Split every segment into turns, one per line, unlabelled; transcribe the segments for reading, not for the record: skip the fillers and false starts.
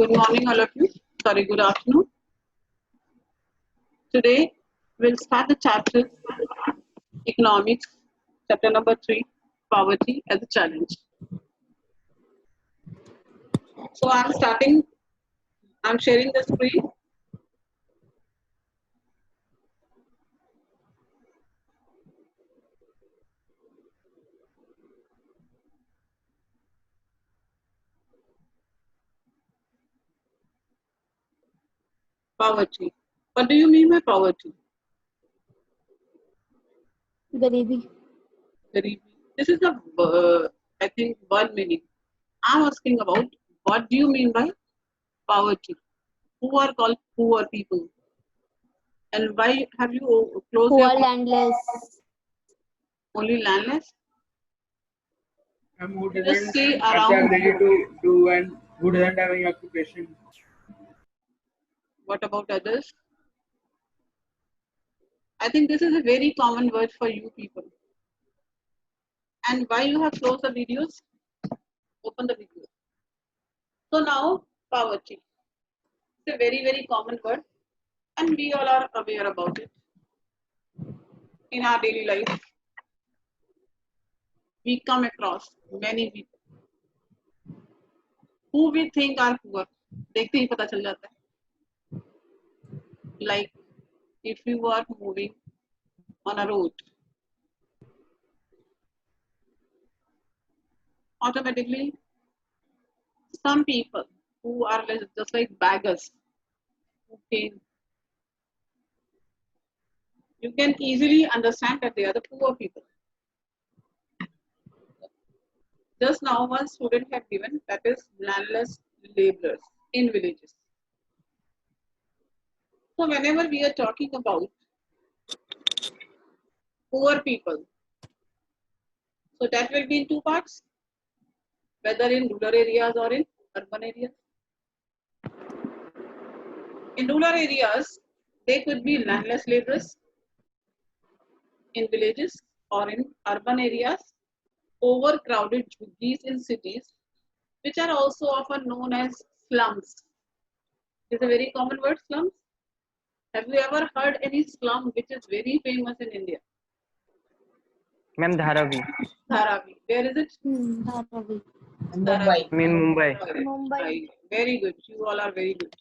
Good morning, all of you. Sorry, good afternoon. Today, we'll start the chapter Economics, chapter number 3, Poverty as a Challenge. So, I'm sharing the screen. Poverty. What do you mean by poverty?
Garibi.
Garibi. This is I think, one meaning. I'm asking about what do you mean by poverty? Who are called poor people? And why have you closed
Poor
your
landless.
only landless?
Who
Just
doesn't
see
have the
around.
ability to do and who doesn't have any occupation.
What about others? I think this is a very common word for you people. And why you have closed the videos? Open the video. So now, poverty. It's a very, very common word. And we all are aware about it. In our daily life, we come across many people who we think are poor. देखते ही पता चल जाता है. Like if you are moving on a road, automatically some people who are just like beggars, who came, you can easily understand that they are the poor people. Just now one student had given, that is landless laborers in villages. So whenever we are talking about poor people, so that will be in two parts, whether in rural areas or in urban areas. In rural areas, they could be landless laborers. In villages or in urban areas, overcrowded jhuggies in cities, which are also often known as slums. It's a very common word, slums. Have you ever heard any slum which is very famous in India?
Ma'am, Dharavi.
Dharavi. Where is it?
Dharavi.
Dharavi.
I mean Mumbai.
Mumbai.
Very good. You all are very good.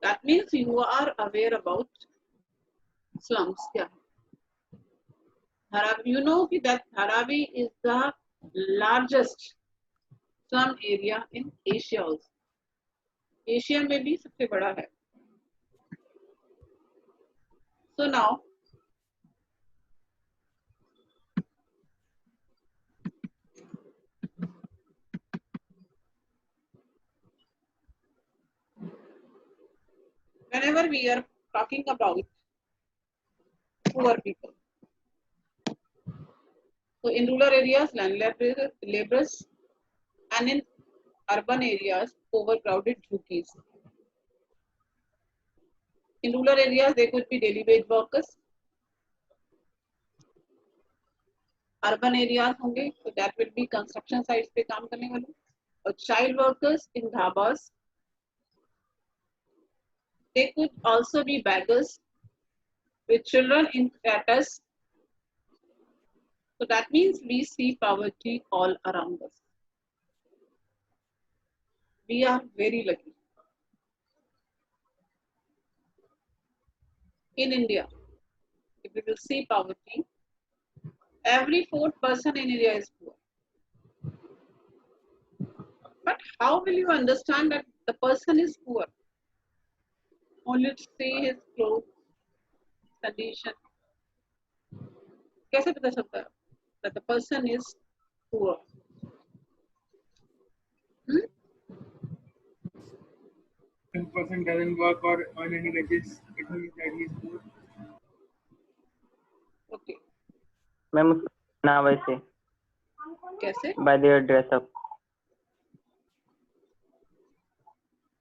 That means you are aware about slums. Yeah. Dharavi. You know that Dharavi is the largest slum area in Asia also. Asia में भी सबसे बड़ा है. So now, whenever we are talking about poor people, so in rural areas, land laborers, and in urban areas, overcrowded jhuggies. In rural areas, they could be daily wage workers. Urban areas होंगे, so that will be construction sites पे काम करने वाले. और child workers in dhabas. They could also be beggars with children in craters. So that means we see poverty all around us. We are very lucky. In India, if we will see poverty, every fourth person in India is poor. But how will you understand that the person is poor? Only to see his clothes, condition. कैसे पता चलता है that the person is poor?
If a person doesn't work or earn any wages, it means that he is poor.
Okay.
Ma'am, ना वैसे.
कैसे?
By their dress up.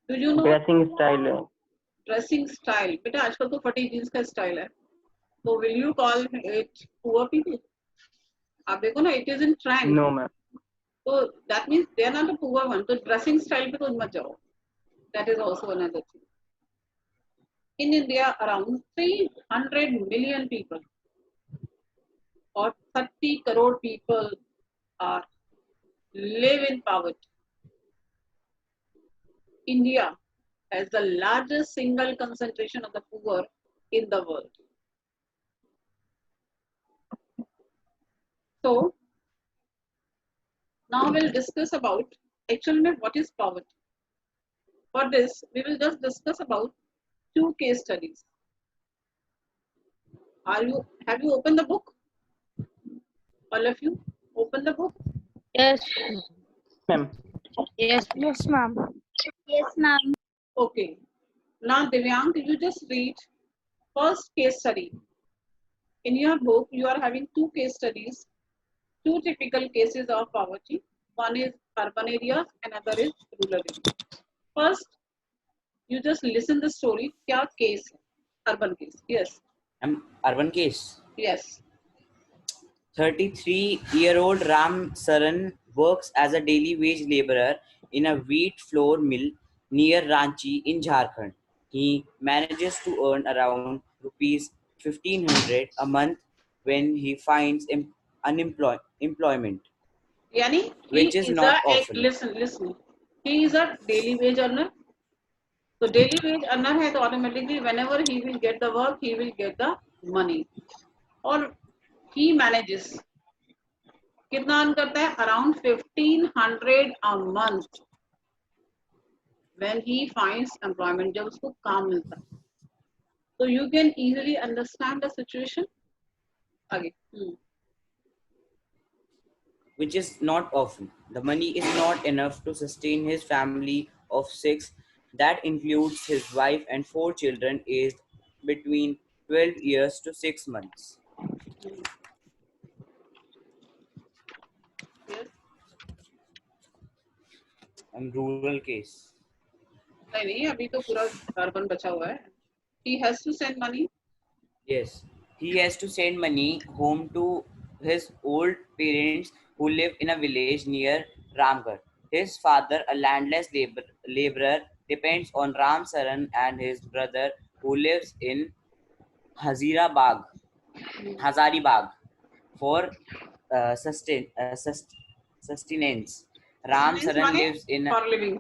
Do you know
Dressing style है.
dressing style? बेटा आजकल तो फटी jeans का style है. So will you call it poor people? आप देखो ना, it is in trend.
No, ma'am.
So that means they are not a poor one. तो dressing style पे तो मत जाओ. That is also another thing. In India, around 300 million people or 30 crore people are live in poverty. India has the largest single concentration of the poor in the world. So now we'll discuss about actually what is poverty. For this, we will just discuss about two case studies. Have you opened the book? All of you open the book?
Yes.
Ma'am.
Yes. Yes, ma'am. Yes, ma'am.
Okay. Now Divyang, you just read first case study. In your book, you are having two case studies, two typical cases of poverty. One is urban areas, another is rural areas. First, you just listen the story. क्या case है? Urban case. Yes.
Urban case.
Yes.
33-year-old Ram Saran works as a daily wage laborer in a wheat flour mill near Ranchi in Jharkhand. He manages to earn around rupees 1500 a month when he finds employment,
यानी he
which is
is a
not often.
listen. He is a daily wage earner. So daily wage earner है तो automatically whenever he will get the work, he will get the money. और he manages कितना earn करता है around 1500 a month when he finds employment जब उसको काम मिलता है. So you can easily understand the situation. आगे.
Which is not often. The money is not enough to sustain his family of 6. That includes his wife and 4 children aged between 12 years to 6 months.
Yes.
And rural case.
नहीं अभी तो पूरा urban बचा हुआ है. He has to send money.
Yes, he has to send money home to his old parents who live in a village near Ramgarh. His father, a landless laborer, depends on Ram Saran and his brother who lives in Hazirabag, Hazaribagh for sustenance. Ram
Means
Saran
money
lives in
for living.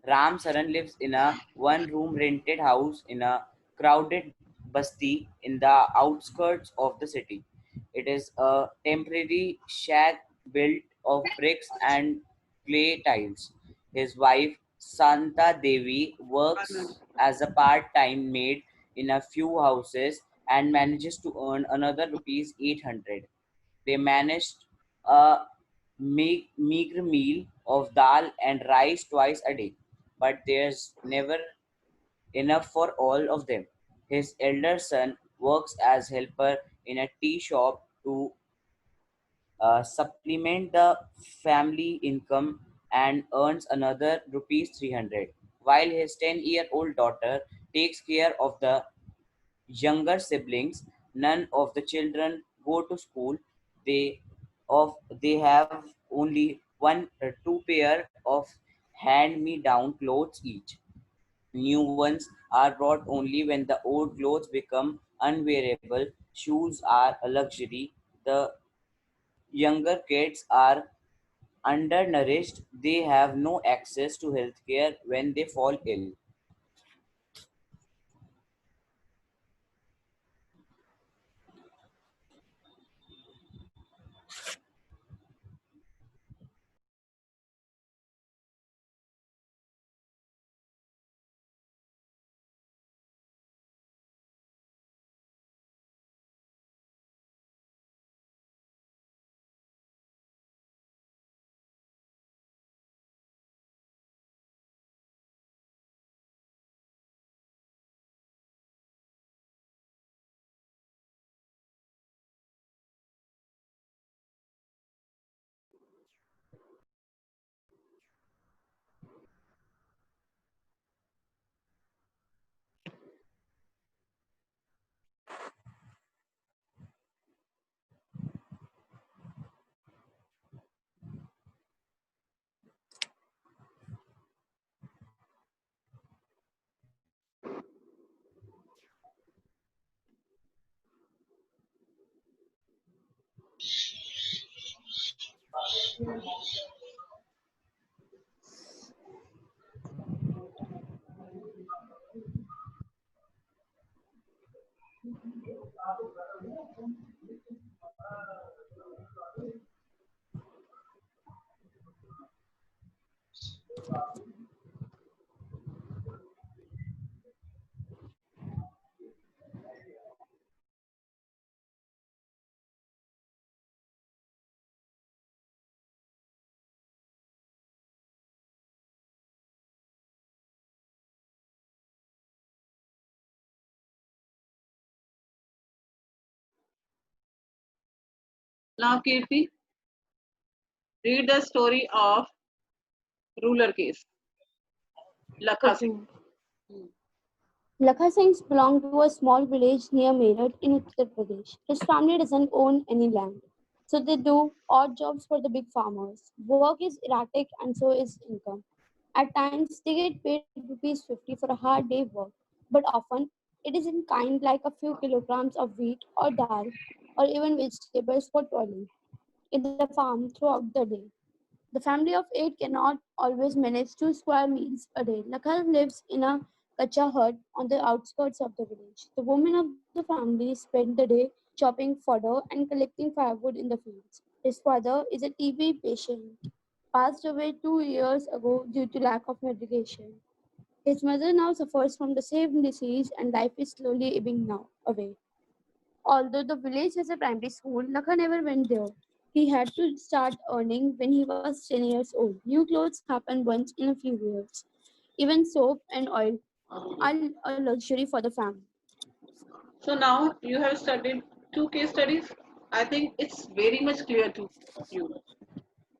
Ram Saran lives in a one-room rented house in a crowded basti in the outskirts of the city. It is a temporary shack built of bricks and clay tiles. His wife, Santa Devi, works as a part-time maid in a few houses and manages to earn another rupees 800. They managed a meager meal of dal and rice twice a day, but there's never enough for all of them. His elder son works as helper in a tea shop to supplement the family income and earns another rupees 300, while his 10-year-old daughter takes care of the younger siblings. None of the children go to school. They of they have only two pair of hand-me-down clothes each. New ones are brought only when the old clothes become unwearable. Shoes are a luxury. The younger kids are undernourished. They have no access to healthcare when they fall ill.
Now, Kirti, read the story of ruler case, Lakha
Okay.
Singh.
Lakha Singh belonged to a small village near Meerut in Uttar Pradesh. His family doesn't own any land, so they do odd jobs for the big farmers. Work is erratic and so is income. At times, they get paid rupees 50 for a hard day work, but often it is in kind like a few kilograms of wheat or dal or even vegetables for toiling in the farm throughout the day. The family of eight cannot always manage 2 square meals a day. Lakhan lives in a kacha hut on the outskirts of the village. The women of the family spend the day chopping fodder and collecting firewood in the fields. His father is a TB patient, passed away 2 years ago due to lack of medication. His mother now suffers from the same disease and life is slowly ebbing now away. Although the village has a primary school, Lakha never went there. He had to start earning when he was 10 years old. New clothes happen once in a few years. Even soap and oil are a luxury for the family.
So now you have studied 2 case studies. I think it's very much clear to you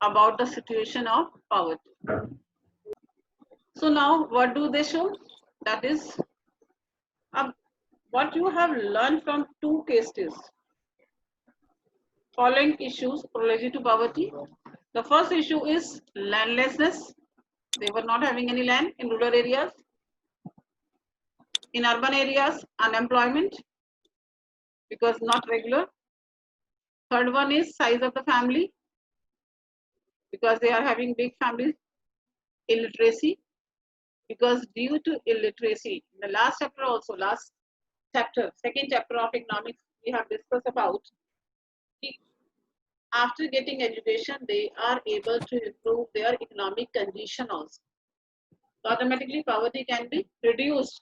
about the situation of poverty. So now what do they show? That is what you have learned from 2 cases. Following issues related to poverty. The first issue is landlessness. They were not having any land in rural areas. In urban areas, unemployment because not regular. Third one is size of the family because they are having big families. Illiteracy because due to illiteracy, in the last chapter also, last chapter, second chapter of economics, we have discussed about after getting education, they are able to improve their economic condition also. So automatically poverty can be reduced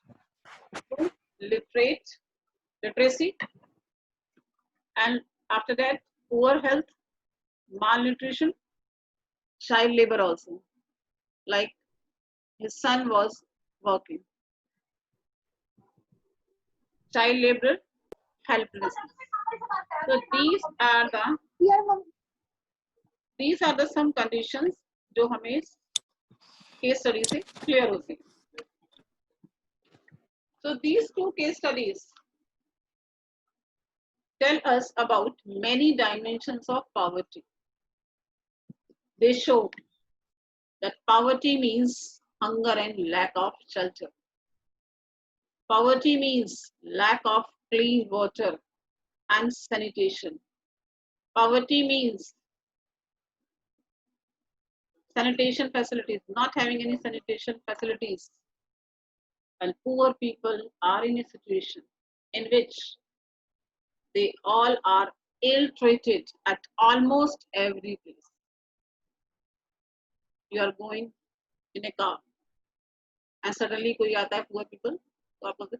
through literacy, and after that, poor health, malnutrition, child labor also. Like his son was working. Child labor, helplessness. So these are the some conditions जो हमें case study से clear होते हैं. So these 2 case studies tell us about many dimensions of poverty. They show that poverty means hunger and lack of shelter. Poverty means lack of clean water and sanitation. Poverty means sanitation facilities, not having any sanitation facilities. And poor people are in a situation in which they all are ill-treated at almost every place. You are going in a car and suddenly कोई आता है poor people, तो आप बोलते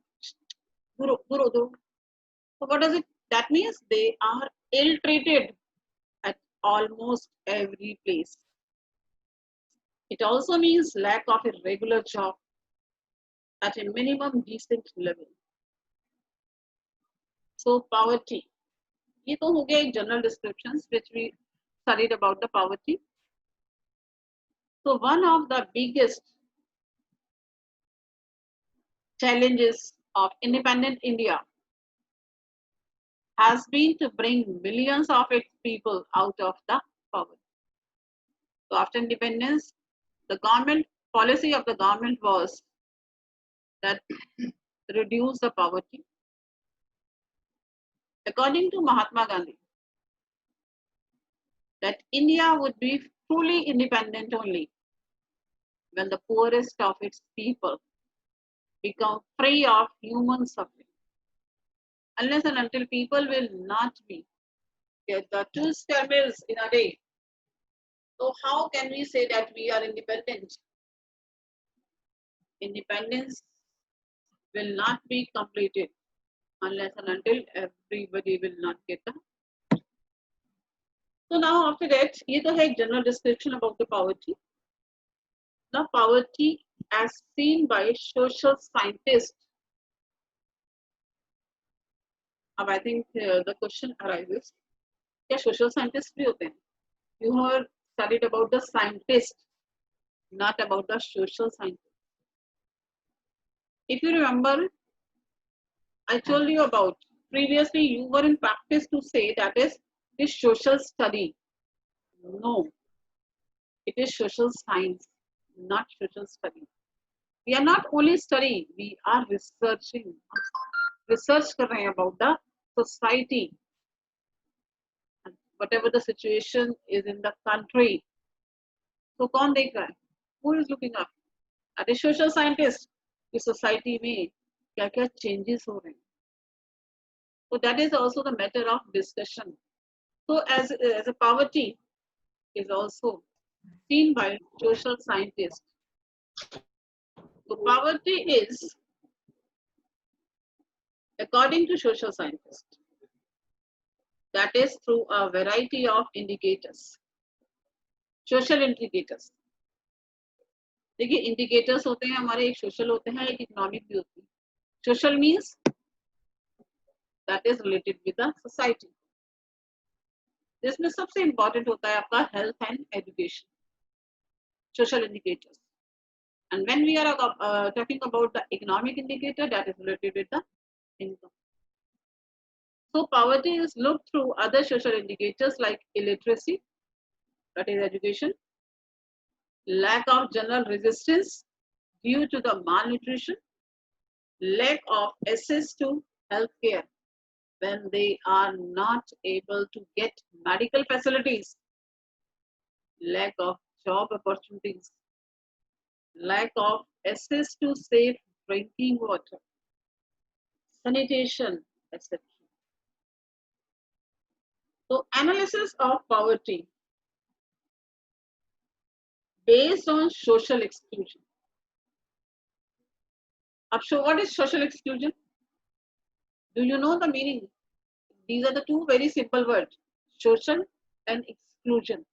दूर दूर दूर. So what does it? That means they are ill-treated at almost every place. It also means lack of a regular job at a minimum decent level. So poverty. ये तो हो गया एक general descriptions which we studied about the poverty. So one of the biggest challenges of independent India has been to bring millions of its people out of the poverty. So after independence, the government policy of the government was that reduce the poverty. According to Mahatma Gandhi, that India would be truly independent only when the poorest of its people become free of human suffering. Unless and until people will not be get the 2 square meals in a day, so how can we say that we are independent? Independence will not be completed unless and until everybody will not get the. So now after that, ये तो है एक general description about the poverty. Now poverty as seen by social scientists. अब I think the question arises, क्या social scientists भी होते हैं? You have studied about the scientist, not about the social scientist. If you remember, I told you about previously you were in practice to say that is this social study. No, it is social science, not social study. We are not only studying, we are researching. Research कर रहे हैं about the society. And whatever the situation is in the country. So कौन देख रहा है? Who is looking up? At a social scientist. इस society में क्या क्या changes हो रहे हैं? So that is also the matter of discussion. So as a poverty is also seen by social scientists. So poverty is, according to social scientists, that is through a variety of indicators. Social indicators. देखिए indicators होते हैं हमारे, एक social होते हैं, एक economic भी होती है. Social means that is related with the society. जिसमें सबसे important होता है आपका health and education. Social indicators. And when we are talking about the economic indicator, that is related with the income. So poverty is looked through other social indicators like illiteracy, that is education, lack of general resistance due to the malnutrition, lack of access to healthcare when they are not able to get medical facilities, lack of job opportunities, lack of access to safe drinking water, sanitation, etc. So analysis of poverty based on social exclusion. So what is social exclusion? Do you know the meaning? These are the two very simple words, social and exclusion.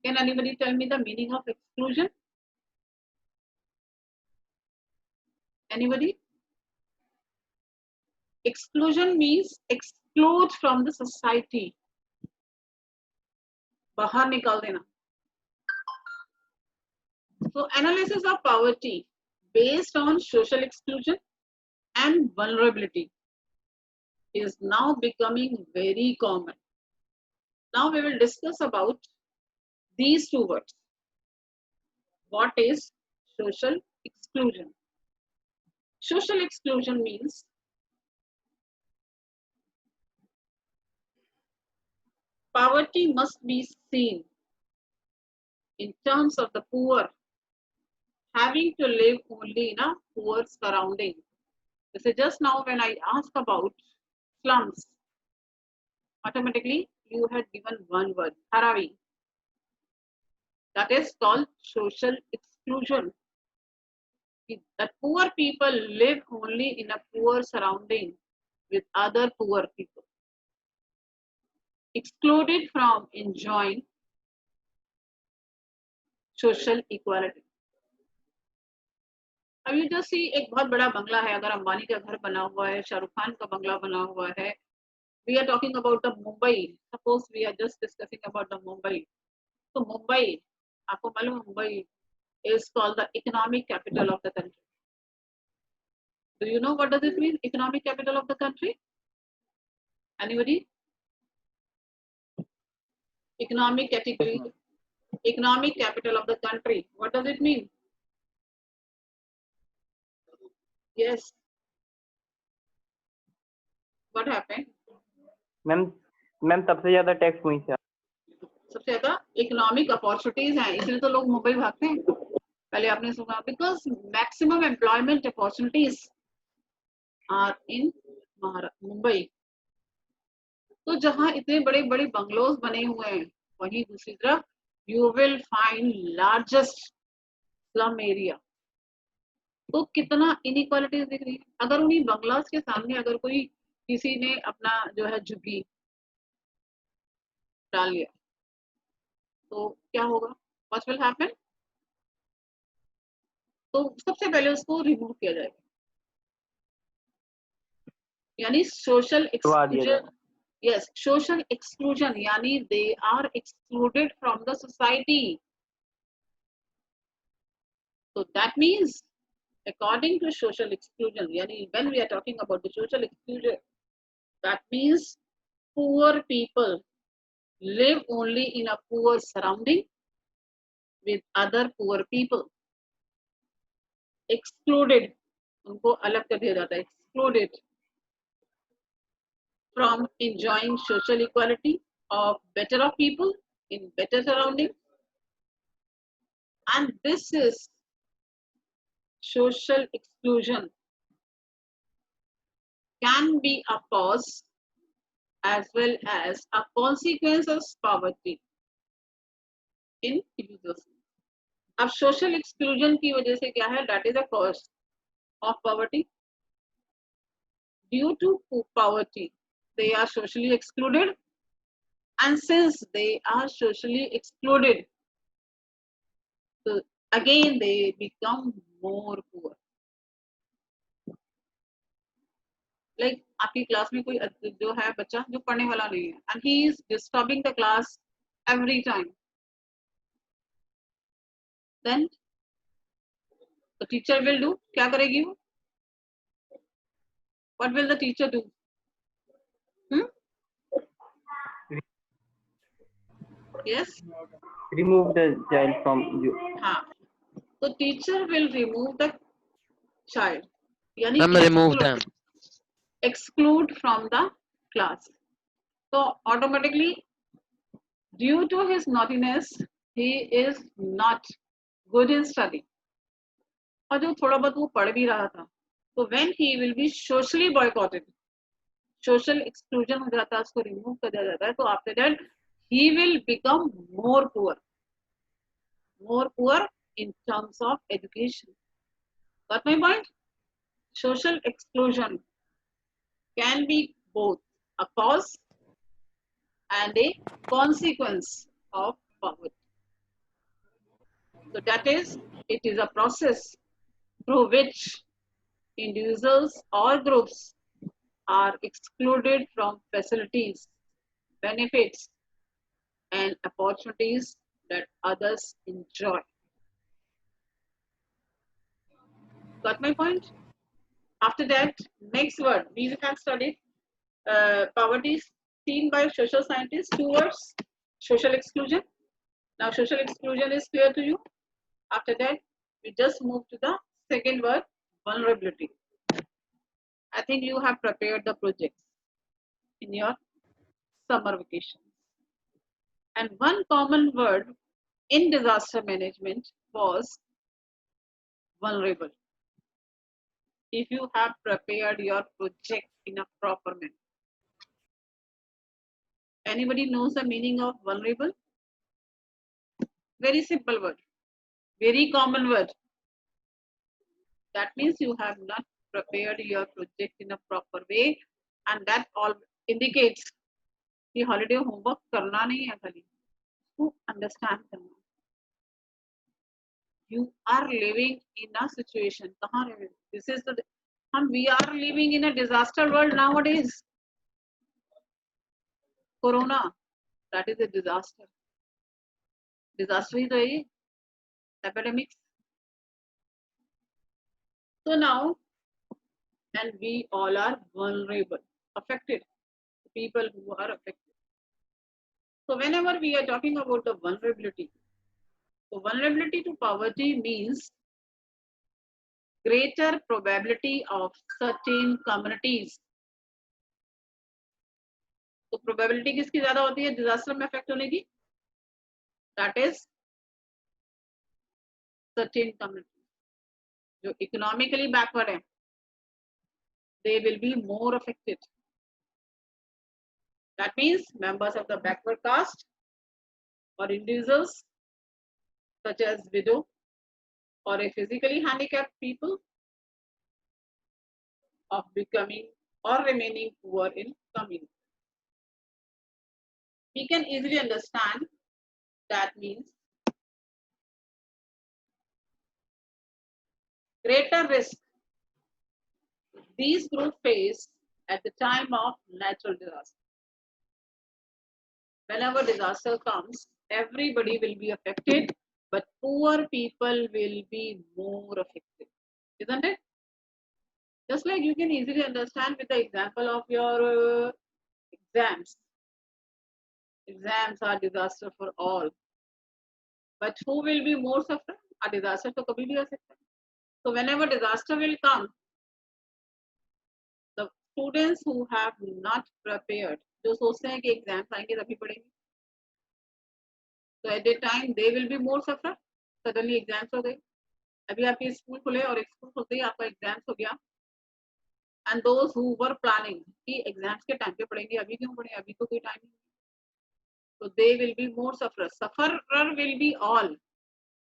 Can anybody tell me the meaning of exclusion? Anybody? Exclusion means exclude from the society. बाहर निकाल देना. So analysis of poverty based on social exclusion and vulnerability is now becoming very common. Now we will discuss about these two words. What is social exclusion? Social exclusion means poverty must be seen in terms of the poor having to live only in a poor surrounding. This is just now when I asked about slums, automatically you had given one word, Haravi. That is called social exclusion. That poor people live only in a poor surrounding with other poor people, excluded from enjoying social equality. अब you just see एक बहुत बड़ा बंगला है, अगर अंबानी का घर बना हुआ है, शाहरुख खान का बंगला बना हुआ है. We are talking about the Mumbai. Suppose we are just discussing about the Mumbai. So Mumbai, आपको मालूम है Mumbai is called the economic capital of the country. Do you know what does it mean, economic capital of the country? Anybody? Economic category, economic capital of the country. What does it mean? Yes. What happened?
Ma'am सबसे ज्यादा tax वहीं से
सबसे ज्यादा economic opportunities हैं, इसलिए तो लोग मुंबई भागते हैं। पहले आपने सुना, because maximum employment opportunities are in Mumbai. तो जहाँ इतने बड़े बड़े बंगलोज बने हुए हैं, वहीं दूसरी तरफ you will find largest slum area. तो कितना इनइक्वालिटीज दिख रही है। अगर उन्हीं बंगलास के सामने अगर कोई किसी ने अपना जो है झुग्गी डाल लिया तो क्या होगा, व्हाट विल हैपन? तो सबसे पहले उसको रिमूव किया जाएगा, यानी सोशल
हटवा दिया
एक्सक्लूजन।
जाएगा।
yes, social exclusion, yani they are excluded from the society. So that means according to social exclusion, yani when we are talking about the social exclusion, that means poor people live only in a poor surrounding with other poor people. Excluded, उनको अलग कर दिया जाता है, excluded from enjoying social equality of better of people in better surroundings. And this is social exclusion can be a cause as well as a consequence of poverty in users. अब social exclusion की वजह से क्या है, that is a cause of poverty. Due to poverty, they are socially excluded, and since they are socially excluded, so again they become more poor. Like आपकी class में कोई जो है बच्चा जो पढ़ने वाला नहीं है, and he is disturbing the class every time, then the teacher will do, क्या करेगी वो? What will the teacher do? Yes,
Remove the child from you.
हाँ, तो teacher will remove the child, यानी
remove them.
exclude from the class. So automatically, due to his naughtiness, he is not good in study. और जो थोड़ा बहुत वो पढ़ भी रहा था, तो when he will be socially boycotted, social exclusion हो जाता है, उसको remove कर दिया जाता है, तो after that he will become more poor in terms of education. Got my point? Social exclusion can be both a cause and a consequence of poverty. So that is, it is a process through which individuals or groups are excluded from facilities, benefits, and opportunities that others enjoy. Got my point? After that, next word, we have studied poverty seen by social scientists, 2 words, social exclusion. Now social exclusion is clear to you. After that, we just move to the second word, vulnerability. I think you have prepared the projects in your summer vacation. And one common word in disaster management was vulnerable. If you have prepared your project in a proper manner. Anybody knows the meaning of vulnerable? Very simple word, very common word. That means you have not prepared your project in a proper way, and that all indicates कि holiday homework करना नहीं है, खाली to understand करना. You are living in a situation. कहाँ रहे? This is the we are living in a disaster world nowadays. Corona, that is a disaster. Disaster ही तो है ये, epidemics. So now, and we all are vulnerable, affected, people who are affected. So whenever we are talking about the vulnerability, so vulnerability to poverty means greater probability of certain communities. तो probability किसकी ज्यादा होती है disaster में affect होने की? that is certain communities जो economically backward है, they will be more affected. That means members of the backward caste or individuals such as widow or a physically handicapped people of becoming or remaining poor in community. We can easily understand that means greater risk these groups face at the time of natural disaster. Whenever disaster comes, everybody will be affected, but poor people will be more affected, isn't it? Just like you can easily understand with the example of your exams. Exams are disaster for all, but who will be more suffering? A disaster तो कभी भी आ सकता है. So whenever disaster will come, the students who have not prepared, जो सोचते हैं कि exams आएंगे तभी पढ़ेंगे, so at that time they will be more suffer. Suddenly exams हो गए, अभी आपके स्कूल खुले और स्कूल खुलते ही आपका एग्जाम्स हो गया, and those who were planning कि एग्जाम्स के टाइम पे पढ़ेंगे, अभी क्यों पढ़े, अभी तो कोई टाइम नहीं, so they will be more sufferers. Sufferer will be all,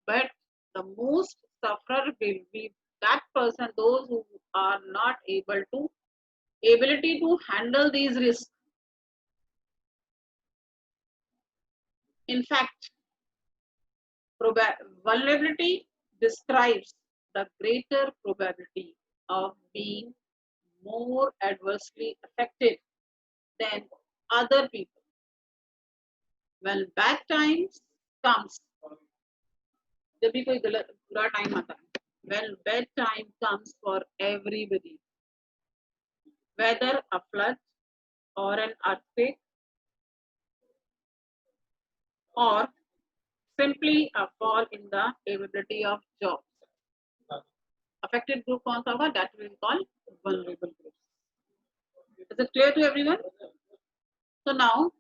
but the most sufferer will be that person, those who are not ability to handle these risks. In fact, vulnerability describes the greater probability of being more adversely affected than other people. When bad times comes, जब भी कोई बुरा time आता है, when bad time comes for everybody, whether a flood or an earthquake or simply a fall in the availability of jobs. Affected group कौन सा होगा? That we will call vulnerable groups. Is it clear to everyone? So now,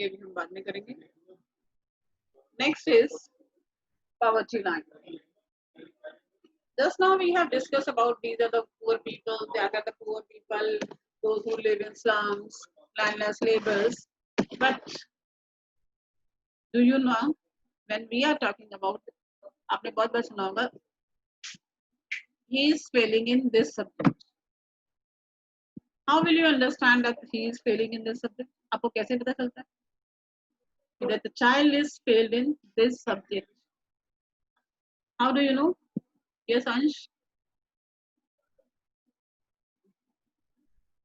ये भी हम बाद में करेंगे. Next is poverty line. Just now we have discussed about these are the poor people, that are the poor people, those who live in slums, landless laborers. But do you know, when we are talking about, आपने बहुत बार सुना होगा, he is failing in this subject. How will you understand that he is failing in this subject? आपको कैसे पता चलता है that the child is failed in this subject? How do you know? Yes, Ansh.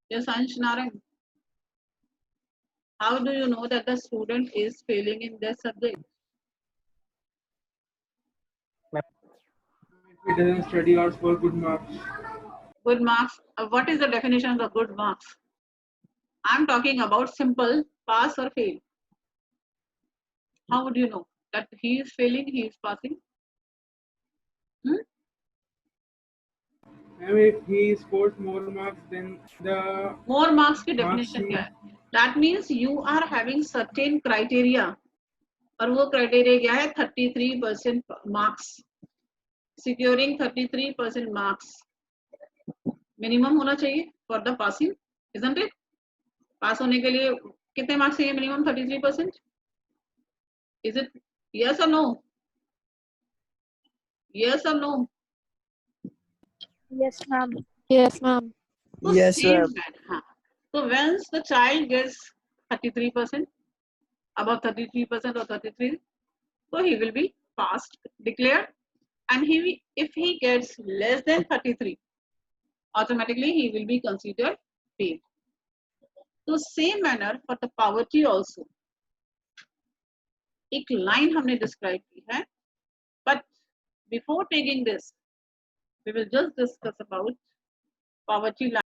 Yes, Ansh Narang. How do you know that the student is failing in this subject?
He doesn't study or score good marks.
Good marks. What is the definition of the good marks? I'm talking about simple pass or fail. How would you know that he is failing, he is passing?
I mean, if he scores more marks than the
More marks की
marks
definition
he-
क्या है? That means you are having certain criteria. और वो criteria क्या है? 33% marks. Securing 33% marks. Minimum होना चाहिए for the passing, isn't it? पास होने के लिए कितने मार्क्स चाहिए minimum? 33%. Is it yes or no? Yes or no?
Yes, ma'am. Yes, ma'am.
So
Yes,
same
ma'am.
that, huh? So once the child gets 33%, above 33% or 33, so he will be passed, declared, and if he gets less than 33, automatically he will be considered failed. So same manner for the poverty also. एक line हमने describe की है, but before taking this, we will just discuss about poverty line.